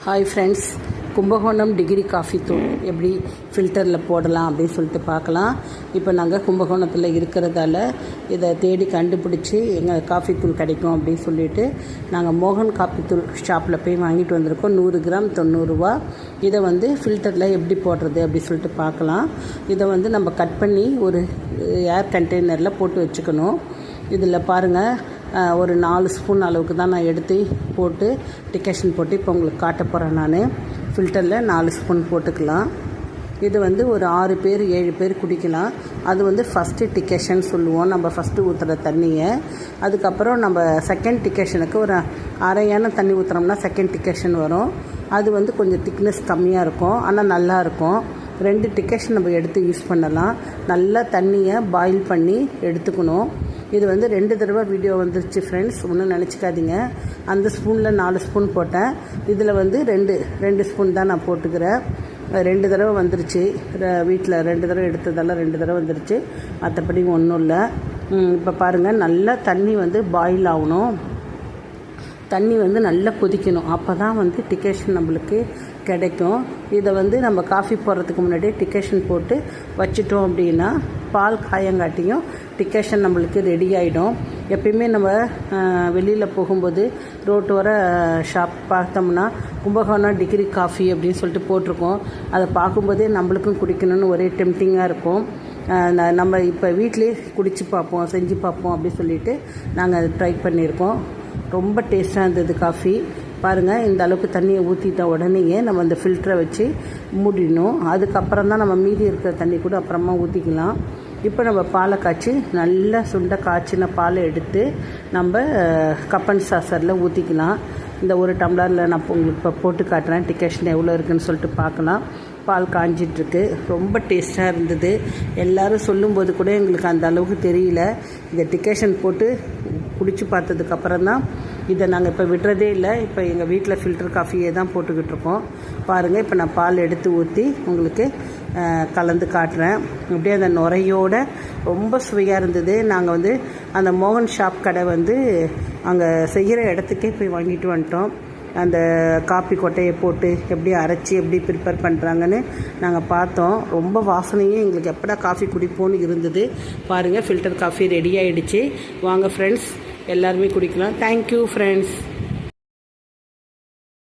Hi friends, Kumbakonam degree coffee தூள் எப்படி ஃபில்டரில் போடலாம் அப்படின்னு சொல்லிட்டு பார்க்கலாம். இப்போ நாங்கள் கும்பகோணத்தில் இருக்கிறதால இதை தேடி கண்டுபிடிச்சி எங்கள் காஃபி தூள் கிடைக்கும் அப்படின்னு சொல்லிட்டு நாங்கள் மோகன் காஃபி தூள் ஷாப்பில் போய் வாங்கிட்டு வந்திருக்கோம். 100 கிராம் 90 ரூபா. இதை ஃபில்டரில் எப்படி போடுறது அப்படி சொல்லிட்டு பார்க்கலாம். இதை நம்ம கட் பண்ணி ஒரு ஏர் கண்டெய்னரில் போட்டு வச்சுக்கணும். இதில் பாருங்கள், ஒரு 4 ஸ்பூன் அளவுக்கு தான் நான் எடுத்து போட்டு டிகாஷன் போட்டு இப்போ உங்களுக்கு காட்ட போகிறேன். நான் ஃபில்டரில் 4 ஸ்பூன் போட்டுக்கலாம். இது ஒரு 6 பேர் 7 பேர் குடிக்கலாம். அது ஃபஸ்ட்டு டிகாஷன் சொல்லுவோம், நம்ம ஃபஸ்ட்டு ஊற்றுற தண்ணியை. அதுக்கப்புறம் நம்ம செகண்ட் டிகாஷனுக்கு ஒரு அரையான தண்ணி ஊற்றுறோம்னா செகண்ட் டிகாஷன் வரும். அது கொஞ்சம் திக்னஸ் கம்மியாக இருக்கும், ஆனால் நல்லாயிருக்கும். 2 டிகாஷன் நம்ம எடுத்து யூஸ் பண்ணலாம். நல்லா தண்ணியை பாயில் பண்ணி எடுத்துக்கணும். இது 2 தடவை வீடியோ வந்துருச்சு ஃப்ரெண்ட்ஸ், ஒன்றும் நினச்சிக்காதீங்க. அந்த ஸ்பூனில் 4 ஸ்பூன் போட்டேன். இதில் 2 ஸ்பூன் தான் நான் போட்டுக்கிறேன். 2 தடவை வந்துருச்சு. வீட்டில் 2 தடவை எடுத்ததெல்லாம் 2 தடவை வந்துருச்சு, மற்றபடி ஒன்றும் இல்லை. இப்போ பாருங்கள், நல்லா தண்ணி பாயில் ஆகணும். தண்ணி நல்லா கொதிக்கணும். அப்போ தான் டிகாஷன் நம்மளுக்கு கிடைக்கும். இதை நம்ம காஃபி போடுறதுக்கு முன்னாடியே டிகாஷன் போட்டு வச்சிட்டோம் அப்படின்னா பால் காயங்காட்டியும் டிகாஷன் நம்மளுக்கு ரெடி ஆகிடும். எப்பயுமே நம்ம வெளியில் போகும்போது ரோட்டு வர ஷாப் பார்த்தோம்னா கும்பகோணம் டிகிரி காஃபி அப்படின்னு சொல்லிட்டு போட்டிருக்கோம். அதை பார்க்கும்போதே நம்மளுக்கும் குடிக்கணும்னு ஒரே டெம்டிங்காக இருக்கும். நம்ம இப்போ வீட்டிலே குடித்து பார்ப்போம், செஞ்சு பார்ப்போம் அப்படின்னு சொல்லிட்டு நாங்கள் அதை ட்ரை பண்ணியிருக்கோம். ரொம்ப டேஸ்ட்டாக இருந்தது காஃபி. பாருங்கள், இந்த அளவுக்கு தண்ணியை ஊற்றிட்ட உடனேயே நம்ம அந்த ஃபில்டரை வச்சு மூடிடணும். அதுக்கப்புறம் தான் நம்ம மீதி இருக்கிற தண்ணி கூட அப்புறமா ஊற்றிக்கலாம். இப்போ நம்ம பாலை காய்ச்சி நல்லா சுண்ட காய்ச்சின பாலை எடுத்து நம்ம கப்பன் சாசரில் ஊற்றிக்கலாம். இந்த ஒரு டம்ளரில் நான் உங்களுக்கு இப்போ போட்டு காட்டுறேன், டிகாஷன் எவ்வளோ இருக்குதுன்னு சொல்லிட்டு பார்க்கலாம். பால் காஞ்சிட்ருக்கு. ரொம்ப டேஸ்ட்டாக இருந்தது. எல்லோரும் சொல்லும்போது கூட எங்களுக்கு அந்த அளவுக்கு தெரியல. இந்த டிகாஷன் போட்டு குடித்து பார்த்ததுக்கப்புறம் தான் இதை நாங்கள் இப்போ விடுறதே இல்லை. இப்போ எங்கள் வீட்டில் ஃபில்டர் காஃபியே தான் போட்டுக்கிட்டு இருக்கோம். பாருங்கள், இப்போ நான் பால் எடுத்து ஊற்றி உங்களுக்கு கலந்து காட்டுறேன். அப்படியே அந்த நுரையோடு ரொம்ப சுவையாக இருந்தது. நாங்கள் அந்த மோகன் ஷாப் கடை அங்கே செய்கிற இடத்துக்கே போய் வாங்கிட்டு வந்துட்டோம். அந்த காப்பி கொட்டையை போட்டு எப்படி அரைச்சி எப்படி ப்ரிப்பேர் பண்ணுறாங்கன்னு நாங்கள் பார்த்தோம். ரொம்ப வாசனையும் எங்களுக்கு எப்படா காஃபி குடிப்போன்னு இருந்தது. பாருங்கள், ஃபில்டர் காஃபி ரெடி ஆகிடுச்சு. வாங்க ஃப்ரெண்ட்ஸ், எல்லாருமே குடிக்கலாம். Thank you friends.